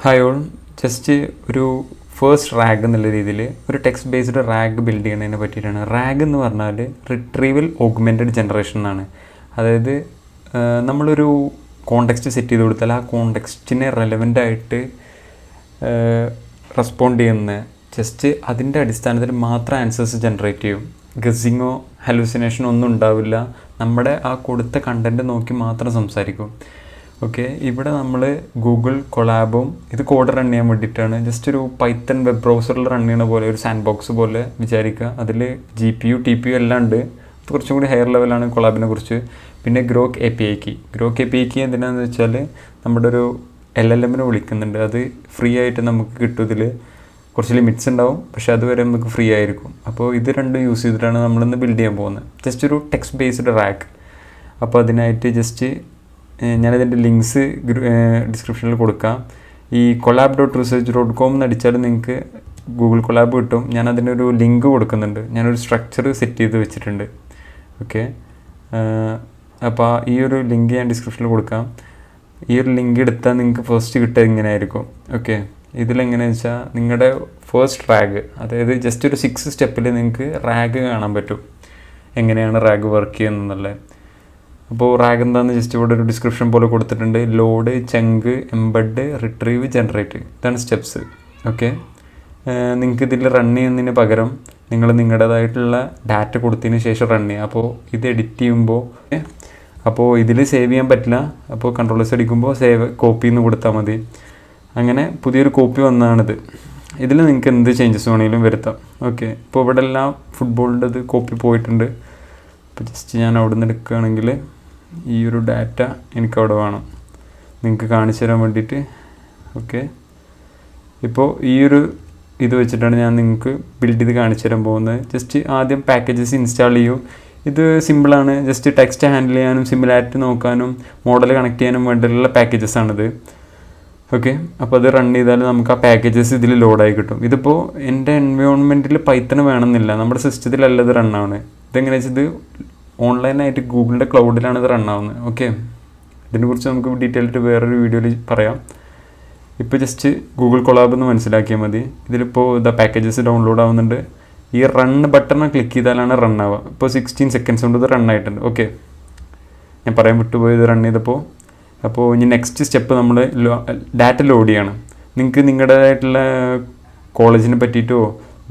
Hi all, just ഒരു first rag എന്നുള്ള രീതിയിൽ ഒരു ടെക്സ്റ്റ് ബേസ്ഡ് റാഗ് ബിൽഡ് ചെയ്യുന്നതിനെ പറ്റിയിട്ടാണ്. റാഗ് എന്ന് പറഞ്ഞാൽ റിട്രീവൽ ഓഗ്മെൻറ്റഡ് ജനറേഷൻ എന്നാണ്. അതായത് നമ്മളൊരു കോണ്ടെക്സ്റ്റ് സെറ്റ് ചെയ്ത് കൊടുത്താൽ ആ കോണ്ടെക്സ്റ്റിനെ റെലവൻ്റായിട്ട് റെസ്പോണ്ട് ചെയ്യുന്ന ജസ്റ്റ് അതിൻ്റെ അടിസ്ഥാനത്തിൽ മാത്രം ആൻസേഴ്സ് ജനറേറ്റ് ചെയ്യും. ഗസ്സിങ്ങോ ഹലൂസിനേഷനോ ഒന്നും ഉണ്ടാവില്ല. നമ്മുടെ ആ കൊടുത്ത കണ്ടൻറ്റ് നോക്കി മാത്രം സംസാരിക്കും. ഓക്കെ, ഇവിടെ നമ്മൾ ഗൂഗിൾ കൊളാബും ഇത് കോഡ് റൺ ചെയ്യാൻ വേണ്ടിയിട്ടാണ്. ജസ്റ്റ് ഒരു പൈത്തൺ വെബ് ബ്രൗസറിൽ റൺ ചെയ്യുന്ന പോലെ ഒരു സാൻഡ് ബോക്സ് പോലെ വിചാരിക്കുക. അതിൽ GPU TPU എല്ലാം ഉണ്ട്. അത് കുറച്ചും കൂടി ഹയർ ലെവലാണ് കൊളാബിനെ കുറിച്ച്. പിന്നെ ഗ്രോക്ക് API കീ എന്തിനാണെന്ന് വെച്ചാൽ നമ്മുടെ ഒരു LLMനെ വിളിക്കുന്നുണ്ട്. അത് ഫ്രീ ആയിട്ട് നമുക്ക് കിട്ടും. ഇതിൽ കുറച്ച് ലിമിറ്റ്സ് ഉണ്ടാവും, പക്ഷേ അതുവരെ നമുക്ക് ഫ്രീ ആയിരിക്കും. അപ്പോൾ ഇത് രണ്ടും യൂസ് ചെയ്തിട്ടാണ് നമ്മളിന്ന് ബിൽഡ് ചെയ്യാൻ പോകുന്നത്. ജസ്റ്റ് ഒരു ടെക്സ്റ്റ് ബേസ്ഡ് റാഗ്. അപ്പോൾ അതിനായിട്ട് ജസ്റ്റ് ഞാനിതിൻ്റെ ലിങ്ക്സ് ഡിസ്ക്രിപ്ഷനിൽ കൊടുക്കാം. ഈ collab.research.com എന്നടിച്ചാൽ നിങ്ങൾക്ക് ഗൂഗിൾ കൊളാബ് കിട്ടും. ഞാൻ അതിനൊരു ലിങ്ക് കൊടുക്കുന്നുണ്ട്. ഞാനൊരു സ്ട്രക്ചർ സെറ്റ് ചെയ്ത് വെച്ചിട്ടുണ്ട്. ഓക്കെ, അപ്പോൾ ഈ ഒരു ലിങ്ക് ഞാൻ ഡിസ്ക്രിപ്ഷനിൽ കൊടുക്കാം. ഈ ഒരു ലിങ്ക് എടുത്താൽ നിങ്ങൾക്ക് ഫസ്റ്റ് കിട്ടുക ഇങ്ങനെ ആയിരിക്കും. ഓക്കെ, ഇതിലെങ്ങനെയാണെന്ന് വെച്ചാൽ നിങ്ങളുടെ ഫസ്റ്റ് റാഗ്, അതായത് ജസ്റ്റ് ഒരു 6 സ്റ്റെപ്പിൽ നിങ്ങൾക്ക് റാഗ് കാണാൻ പറ്റും, എങ്ങനെയാണ് റാഗ് വർക്ക് ചെയ്യുന്നതെന്നുള്ളത്. അപ്പോൾ റാഗ് എന്താണെന്ന് ജസ്റ്റ് ഇവിടെ ഒരു ഡിസ്ക്രിപ്ഷൻ പോലെ കൊടുത്തിട്ടുണ്ട്. ലോഡ്, ചങ്ക്, എംബഡ്, റിട്രീവ്, ജനറേറ്റ്, ഇതാണ് സ്റ്റെപ്സ്. ഓക്കെ, നിങ്ങൾക്ക് ഇതിൽ റൺ ചെയ്യുന്നതിന് പകരം നിങ്ങൾ നിങ്ങളുടേതായിട്ടുള്ള ഡാറ്റ കൊടുത്തതിന് ശേഷം റൺ ചെയ്യുക. അപ്പോൾ ഇത് എഡിറ്റ് ചെയ്യുമ്പോൾ ഇതിൽ സേവ് ചെയ്യാൻ പറ്റില്ല. അപ്പോൾ കൺട്രോളേഴ്സ് അടിക്കുമ്പോൾ സേവ് കോപ്പി എന്ന് കൊടുത്താൽ മതി. അങ്ങനെ പുതിയൊരു കോപ്പി വന്നതാണിത്. ഇതിൽ നിങ്ങൾക്ക് എന്ത് ചേഞ്ചസ് വേണമെങ്കിലും വരുത്താം. ഓക്കെ, ഇപ്പോൾ ഇവിടെ എല്ലാം ഫുട്ബോളിൻ്റെ ഇത് കോപ്പി പോയിട്ടുണ്ട്. അപ്പോൾ ജസ്റ്റ് ഞാൻ അവിടെ നിന്ന് എടുക്കുകയാണെങ്കിൽ ഈ ഒരു ഡാറ്റ എനിക്കവിടെ വേണം, നിങ്ങൾക്ക് കാണിച്ചു തരാൻ വേണ്ടിയിട്ട്. ഓക്കെ, ഇപ്പോൾ ഈ ഒരു ഇത് വെച്ചിട്ടാണ് ഞാൻ നിങ്ങൾക്ക് ബിൽഡ് ചെയ്ത് കാണിച്ചു തരാൻ പോകുന്നത്. ജസ്റ്റ് ആദ്യം പാക്കേജസ് ഇൻസ്റ്റാൾ ചെയ്യൂ. ഇത് സിമ്പിളാണ്. ജസ്റ്റ് ടെക്സ്റ്റ് ഹാൻഡിൽ ചെയ്യാനും സിമിലാരിറ്റി നോക്കാനും മോഡൽ കണക്ട് ചെയ്യാനും വേണ്ടിയിട്ടുള്ള പാക്കേജസ് ആണിത്. ഓക്കെ, അപ്പോൾ അത് റൺ ചെയ്താൽ നമുക്ക് ആ പാക്കേജസ് ഇതിൽ ലോഡായി കിട്ടും. ഇതിപ്പോൾ എൻ്റെ എൻവയോൺമെൻറ്റിൽ പൈത്തൺ വേണമെന്നില്ല, നമ്മുടെ സിസ്റ്റത്തിലല്ല ഇത് റൺ ആവുന്നത്. ഇതെങ്ങനെയാ വെച്ചാൽ ഇത് ഓൺലൈനായിട്ട് ഗൂഗിളിൻ്റെ ക്ലൗഡിലാണ് ഇത് റൺ ആവുന്നത്. ഓക്കെ, ഇതിനെക്കുറിച്ച് നമുക്ക് ഡീറ്റെയിൽ ആയിട്ട് വേറൊരു വീഡിയോയിൽ പറയാം. ഇപ്പോൾ ജസ്റ്റ് ഗൂഗിൾ കൊളാബ് എന്ന് മനസ്സിലാക്കിയാൽ മതി. ഇതിലിപ്പോൾ പാക്കേജസ് ഡൗൺലോഡ് ആവുന്നുണ്ട്. ഈ റൺ ബട്ടൺ ക്ലിക്ക് ചെയ്താലാണ് റൺ ആവുക. ഇപ്പോൾ 16 സെക്കൻഡ്സ് കൊണ്ട് ഇത് റൺ ആയിട്ടുണ്ട്. ഓക്കെ, ഞാൻ പറയാൻ വിട്ടുപോയത് റൺ ചെയ്തപ്പോൾ. അപ്പോൾ ഇനി നെക്സ്റ്റ് സ്റ്റെപ്പ് നമ്മൾ ഡാറ്റ ലോഡ് ചെയ്യണം. നിങ്ങൾക്ക് നിങ്ങളുടേതായിട്ടുള്ള കോളേജിനെ പറ്റിയിട്ടോ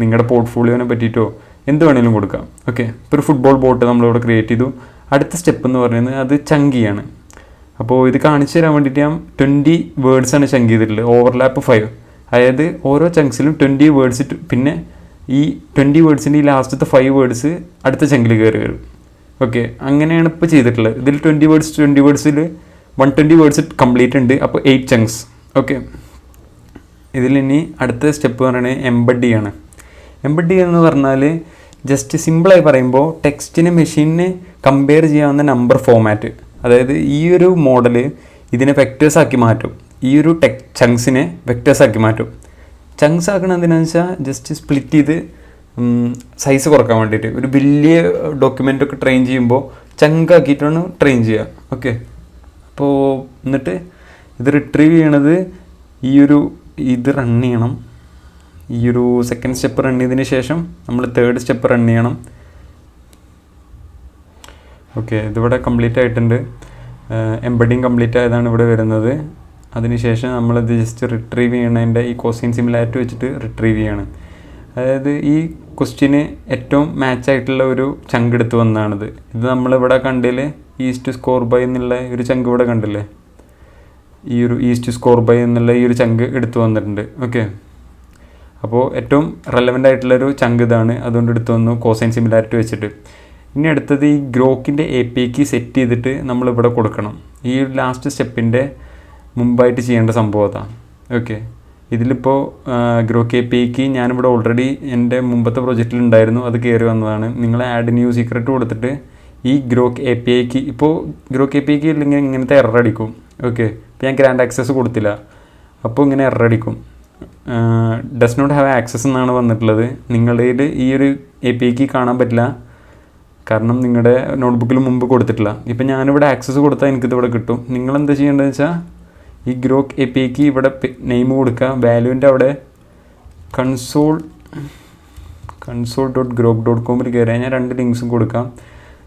നിങ്ങളുടെ പോർട്ട്ഫോളിയോനെ പറ്റിയിട്ടോ എന്ത് വേണമെങ്കിലും കൊടുക്കാം. ഓക്കെ, ഇപ്പോൾ ഒരു ഫുട്ബോൾ ബോട്ട് നമ്മളിവിടെ ക്രിയേറ്റ് ചെയ്തു. അടുത്ത സ്റ്റെപ്പ് എന്ന് പറയുന്നത് അത് ചങ്കിയാണ്. അപ്പോൾ ഇത് കാണിച്ചു തരാൻ വേണ്ടിയിട്ട് ഞാൻ 20 വേർഡ്സാണ് ചങ്ക് ചെയ്തിട്ടുള്ളത്. ഓവർലാപ്പ് 5, അതായത് ഓരോ ചങ്ക്സിലും 20 വേർഡ്സ്. പിന്നെ ഈ 20 വേർഡ്സിൻ്റെ ഈ ലാസ്റ്റത്തെ 5 വേർഡ്സ് അടുത്ത ചങ്കിൽ കയറി വരും. ഓക്കെ, അങ്ങനെയാണ് ഇപ്പോൾ ചെയ്തിട്ടുള്ളത്. ഇതിൽ 20 വേർഡ്സിൽ 120 വേർഡ്സ് കംപ്ലീറ്റ് ഉണ്ട്. അപ്പോൾ 8 ചങ്ക്സ്. ഓക്കെ, ഇതിലിനി അടുത്ത സ്റ്റെപ്പ് പറയുന്നത് എംബഡ് ആണ്. എംബഡ് എന്ന് പറഞ്ഞാൽ ജസ്റ്റ് സിമ്പിളായി പറയുമ്പോൾ ടെക്സ്റ്റിന് മെഷീനിന് കമ്പയർ ചെയ്യാവുന്ന നമ്പർ ഫോമാറ്റ്. അതായത് ഈ ഒരു മോഡൽ ഇതിനെ വെക്റ്റേഴ്സാക്കി മാറ്റും. ഈ ഒരു ചങ്ക്സിനെ വെക്റ്റേഴ്സാക്കി മാറ്റും. ചങ്ക്സ് ആക്കണത് എന്തിനാണെന്ന് വെച്ചാൽ ജസ്റ്റ് സ്പ്ലിറ്റ് ചെയ്ത് സൈസ് കുറക്കാൻ വേണ്ടിയിട്ട്. ഒരു വലിയ ഡോക്യുമെൻ്റൊക്കെ ട്രെയിൻ ചെയ്യുമ്പോൾ ചങ്കാക്കിയിട്ടാണ് ട്രെയിൻ ചെയ്യുക. ഓക്കെ, അപ്പോൾ എന്നിട്ട് ഇത് റിട്രീവ് ചെയ്യണത് ഇത് റൺ ചെയ്യണം. ഈ ഒരു സെക്കൻഡ് സ്റ്റെപ്പ് റൺ ചെയ്തതിന് ശേഷം നമ്മൾ തേർഡ് സ്റ്റെപ്പ് റൺ ചെയ്യണം. ഓക്കെ, ഇതിവിടെ കംപ്ലീറ്റ് ആയിട്ടുണ്ട്. എംബഡിങ് കംപ്ലീറ്റ് ആയതാണ് ഇവിടെ വരുന്നത്. അതിനുശേഷം നമ്മളിത് ജസ്റ്റ് റിട്രീവ് ചെയ്യണതിൻ്റെ ഈ കോസൈൻ സിമിലാരിറ്റി വെച്ചിട്ട് റിട്രീവ് ചെയ്യണം. അതായത് ഈ ക്വസ്റ്റ്യന് ഏറ്റവും മാച്ചായിട്ടുള്ള ഒരു ചങ്ക് എടുത്ത് വന്നതാണിത്. ഇത് നമ്മളിവിടെ കണ്ടില്ലേ, ഈസ്റ്റ് സ്കോർ ബൈ എന്നുള്ള ഒരു ചങ്ക് ഇവിടെ കണ്ടില്ലേ. ഈ ഒരു ഈസ്റ്റ് സ്കോർ ബൈ എന്നുള്ള ഈ ഒരു ചങ്ക് എടുത്തു വന്നിട്ടുണ്ട്. ഓക്കെ, അപ്പോൾ ഏറ്റവും റെലവൻ്റ് ആയിട്ടുള്ളൊരു ചങ്ക് ഇതാണ്. അതുകൊണ്ട് എടുത്തു വന്നു കോസൈൻ സിമിലാരിറ്റി വെച്ചിട്ട്. ഇനി അടുത്തത് ഈ ഗ്രോക്കിൻ്റെ API കീ സെറ്റ് ചെയ്തിട്ട് നമ്മളിവിടെ കൊടുക്കണം. ഈ ലാസ്റ്റ് സ്റ്റെപ്പിൻ്റെ മുമ്പായിട്ട് ചെയ്യേണ്ട സംഭവം അതാണ്. ഓക്കെ, ഇതിലിപ്പോൾ ഗ്രോക്ക് API കീ ഞാനിവിടെ ഓൾറെഡി എൻ്റെ മുമ്പത്തെ പ്രൊജക്റ്റിൽ ഉണ്ടായിരുന്നു. അത് കയറി വന്നതാണ്. നിങ്ങൾ ആഡ് ന്യൂ സീക്രട്ട് കൊടുത്തിട്ട് ഈ ഗ്രോക്ക് API കീ, ഇപ്പോൾ ഗ്രോക്ക് API കീ ഇല്ലെങ്കിൽ ഇങ്ങനത്തെ എറർ അടിക്കും. ഓക്കെ, ഇപ്പോൾ ഞാൻ ഗ്രാൻഡ് ആക്സസ് കൊടുത്തില്ല, അപ്പോൾ ഇങ്ങനെ എറർ അടിക്കും. ഡസ് നോട്ട് ഹാവ് ആക്സസ് എന്നാണ് വന്നിട്ടുള്ളത്. നിങ്ങളുടെ ഈ ഒരു API കീ കാണാൻ പറ്റില്ല, കാരണം നിങ്ങളുടെ നോട്ട്ബുക്കിൽ മുമ്പ് കൊടുത്തിട്ടില്ല. ഇപ്പം ഞാനിവിടെ ആക്സസ് കൊടുത്താൽ എനിക്കിതിവിടെ കിട്ടും. നിങ്ങളെന്താ ചെയ്യേണ്ടതെന്ന് വെച്ചാൽ ഈ ഗ്രോക്ക് APIക്ക് ഇവിടെ നെയിം കൊടുക്കുക. വാല്യൂവിൻ്റെ അവിടെ console.grok.com കയറിയാൽ ഞാൻ 2 ലിങ്ക്സും കൊടുക്കാം.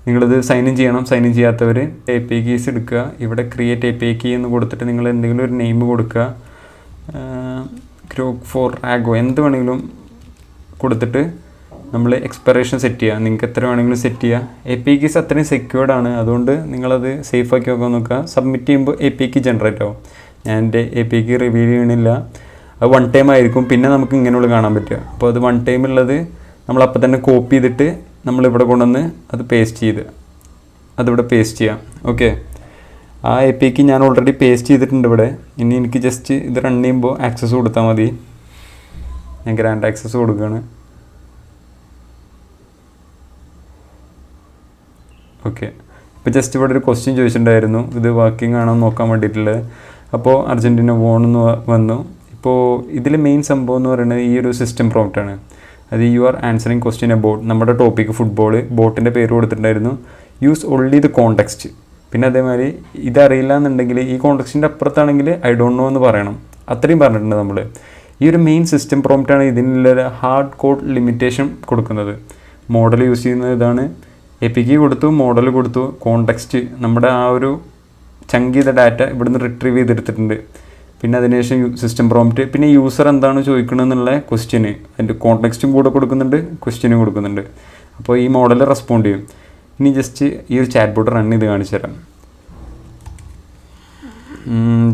നിങ്ങളിത് സൈൻ ഇൻ ചെയ്യണം. സൈൻ ഇൻ ചെയ്യാത്തവർ API കീസ് എടുക്കുക. ഇവിടെ ക്രിയേറ്റ് API കീ എന്ന് കൊടുത്തിട്ട് നിങ്ങൾ എന്തെങ്കിലും ഒരു നെയിം കൊടുക്കുക. ഗ്രോക്ക് ഫോർ ആഗോ എന്ത് വേണമെങ്കിലും കൊടുത്തിട്ട് നമ്മൾ എക്സ്പയറേഷൻ സെറ്റ് ചെയ്യുക. നിങ്ങൾക്ക് എത്ര വേണമെങ്കിലും സെറ്റ് ചെയ്യുക. API കീസ് അത്രയും സെക്യൂർഡ് ആണ്. അതുകൊണ്ട് നിങ്ങളത് സേഫ് ആക്കി നോക്കാൻ നോക്കുക. സബ്മിറ്റ് ചെയ്യുമ്പോൾ API കീ ജനറേറ്റ് ആവും. ഞാൻ എൻ്റെ API കീ റിവീൽ ചെയ്യണില്ല. അത് 1 ടൈം ആയിരിക്കും. പിന്നെ നമുക്ക് ഇങ്ങനെയുള്ള കാണാൻ പറ്റുക. അപ്പോൾ അത് 1 ടൈം ഉള്ളത് നമ്മളപ്പോൾ തന്നെ കോപ്പി ചെയ്തിട്ട് നമ്മളിവിടെ കൊണ്ടുവന്ന് അത് അതിവിടെ പേസ്റ്റ് ചെയ്യാം. ഓക്കെ, ആ API കീ ഞാൻ ഓൾറെഡി പേസ്റ്റ് ചെയ്തിട്ടുണ്ട് ഇവിടെ. ഇനി എനിക്ക് ജസ്റ്റ് ഇത് റൺ ചെയ്യുമ്പോൾ ആക്സസ് കൊടുത്താൽ മതി. ഞാൻ ഗ്രാൻഡ് ആക്സസ് കൊടുക്കുകയാണ്. ഓക്കെ, ഇപ്പോൾ ജസ്റ്റ് ഇവിടെ ഒരു ക്വസ്റ്റ്യൻ ചോദിച്ചിട്ടുണ്ടായിരുന്നു, ഇത് വർക്കിംഗ് ആണോ നോക്കാൻ വേണ്ടിയിട്ടുള്ളത്. അപ്പോൾ അർജൻറ്റീന വോണെന്ന് വന്നു. ഇപ്പോൾ ഇതിൽ മെയിൻ സംഭവം എന്ന് പറയുന്നത് ഈ ഒരു സിസ്റ്റം പ്രോംപ്റ്റാണ്. അത് you are answering question about നമ്മുടെ ടോപ്പിക്ക് ഫുട്ബോൾ. ബോട്ടിൻ്റെ പേര് കൊടുത്തിട്ടുണ്ടായിരുന്നു. Use only the context. പിന്നെ അതേമാതിരി ഇതറിയില്ല എന്നുണ്ടെങ്കിൽ ഈ കോണ്ടെക്സ്റ്റിൻ്റെ അപ്പുറത്താണെങ്കിൽ ഐ ഡോണ്ട് നോ എന്ന് പറയണം. അത്രയും പറഞ്ഞിട്ടുണ്ട് നമ്മൾ. ഈ ഒരു മെയിൻ സിസ്റ്റം പ്രോംപ്റ്റാണ് ഇതിനുള്ളൊരു ഹാർഡ് കോഡ് ലിമിറ്റേഷൻ കൊടുക്കുന്നത്. മോഡൽ യൂസ് ചെയ്യുന്നത് ഇതാണ്. API കീ കൊടുത്തു, മോഡൽ കൊടുത്തു, കോണ്ടെക്സ്റ്റ് നമ്മുടെ ആ ഒരു ചങ്ക് ചെയ്ത ഡാറ്റ ഇവിടുന്ന് റിട്രീവ് ചെയ്തെടുത്തിട്ടുണ്ട്. പിന്നെ അതിനുശേഷം സിസ്റ്റം പ്രോംപ്റ്റ്, പിന്നെ യൂസർ എന്താണ് ചോദിക്കണമെന്നുള്ള ക്വസ്റ്റ്യന് അതിൻ്റെ കോണ്ടെക്സ്റ്റും കൂടെ കൊടുക്കുന്നുണ്ട്, ക്വസ്റ്റ്യനും കൊടുക്കുന്നുണ്ട്. അപ്പോൾ ഈ മോഡൽ റെസ്പോണ്ട് ചെയ്യും. ഇനി ജസ്റ്റ് ഈ ഒരു ചാറ്റ് ബോട്ട് റൺ ചെയ്ത് കാണിച്ചു തരാം.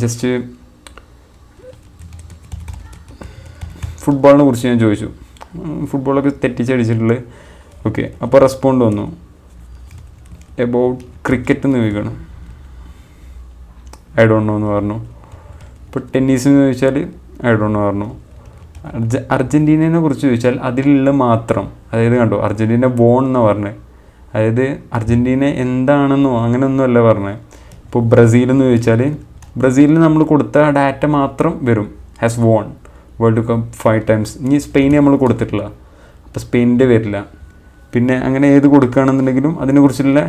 ജസ്റ്റ് ഫുട്ബോളിനെ കുറിച്ച് ഞാൻ ചോദിച്ചു. ഫുട്ബോളൊക്കെ തെറ്റിച്ചടിച്ചിട്ടുള്ളത്. ഓക്കെ, അപ്പോൾ റെസ്പോണ്ട് വന്നു. എബൌട്ട് ക്രിക്കറ്റ് എന്ന് ചോദിക്കണം. ഐ ഡോണ്ട് നോ എന്ന് പറഞ്ഞു. ഇപ്പോൾ ടെന്നീസ് എന്ന് ചോദിച്ചാൽ ഐ ഡോണ്ട് നോ പറഞ്ഞു. അർജൻറ്റീനയെ കുറിച്ച് ചോദിച്ചാൽ അതിലുള്ള മാത്രം, അതായത് കണ്ടോ അർജൻറ്റീന വോൺ എന്നാണ് പറഞ്ഞത്. അതായത് അർജൻറ്റീന എന്താണെന്നോ അങ്ങനെയൊന്നുമല്ല പറഞ്ഞത്. ഇപ്പോൾ ബ്രസീൽ എന്ന് ചോദിച്ചാൽ ബ്രസീലിന് നമ്മൾ കൊടുത്ത ഡാറ്റ മാത്രം വരും. Has von world cup 5 times. ഇനി സ്പെയിന് നമ്മൾ കൊടുത്തിട്ടില്ല, അപ്പോൾ സ്പെയിനിൻ്റെ വരില്ല. പിന്നെ അങ്ങനെ ഏത് കൊടുക്കുകയാണെന്നുണ്ടെങ്കിലും അതിനെക്കുറിച്ചുള്ള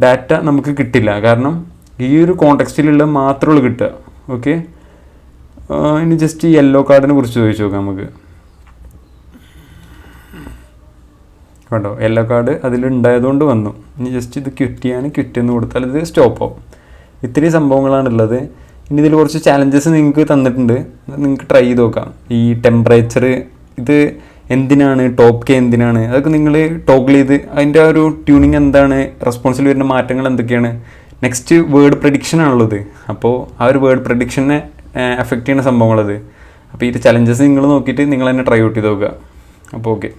ഡാറ്റ നമുക്ക് കിട്ടില്ല. കാരണം ഈ ഒരു കോണ്ടെക്സ്റ്റിലുള്ള മാത്രമേ കിട്ടുക. ഓക്കെ, ഇനി ജസ്റ്റ് യെല്ലോ കാർഡിനെ കുറിച്ച് ചോദിച്ചു നോക്കാം നമുക്ക്. കണ്ടോ യെല്ലോ കാർഡ് അതിലുണ്ടായതുകൊണ്ട് വന്നു. ഇനി ജസ്റ്റ് ഇത് ക്വിറ്റ് ചെയ്യാൻ ക്വിറ്റ് എന്ന് കൊടുത്താൽ ഇത് സ്റ്റോപ്പ് ആവും. ഇത്രയും സംഭവങ്ങളാണുള്ളത്. ഇനി ഇതിൽ കുറച്ച് ചാലഞ്ചസ് നിങ്ങൾക്ക് തന്നിട്ടുണ്ട്, നിങ്ങൾക്ക് ട്രൈ ചെയ്ത് നോക്കാം. ഈ ടെമ്പറേച്ചർ ഇത് എന്തിനാണ്, ടോപ്പ് കെ എന്തിനാണ്, അതൊക്കെ നിങ്ങൾ ടോഗിൾ ചെയ്ത് അതിൻ്റെ ആ ഒരു ട്യൂണിങ് എന്താണ്, റെസ്പോൺസിൽ വരുന്ന മാറ്റങ്ങൾ എന്തൊക്കെയാണ്. നെക്സ്റ്റ് വേർഡ് പ്രഡിക്ഷൻ ആണുള്ളത്. അപ്പോൾ ആ ഒരു വേർഡ് പ്രഡിക്ഷനെ എഫക്റ്റ് ചെയ്യുന്ന സംഭവങ്ങളത്. അപ്പോൾ ഈ ചലഞ്ചസ് നിങ്ങൾ നോക്കിയിട്ട് നിങ്ങൾ തന്നെ ട്രൈ ഔട്ട് ചെയ്ത് നോക്കുക. അപ്പോൾ ഓക്കെ.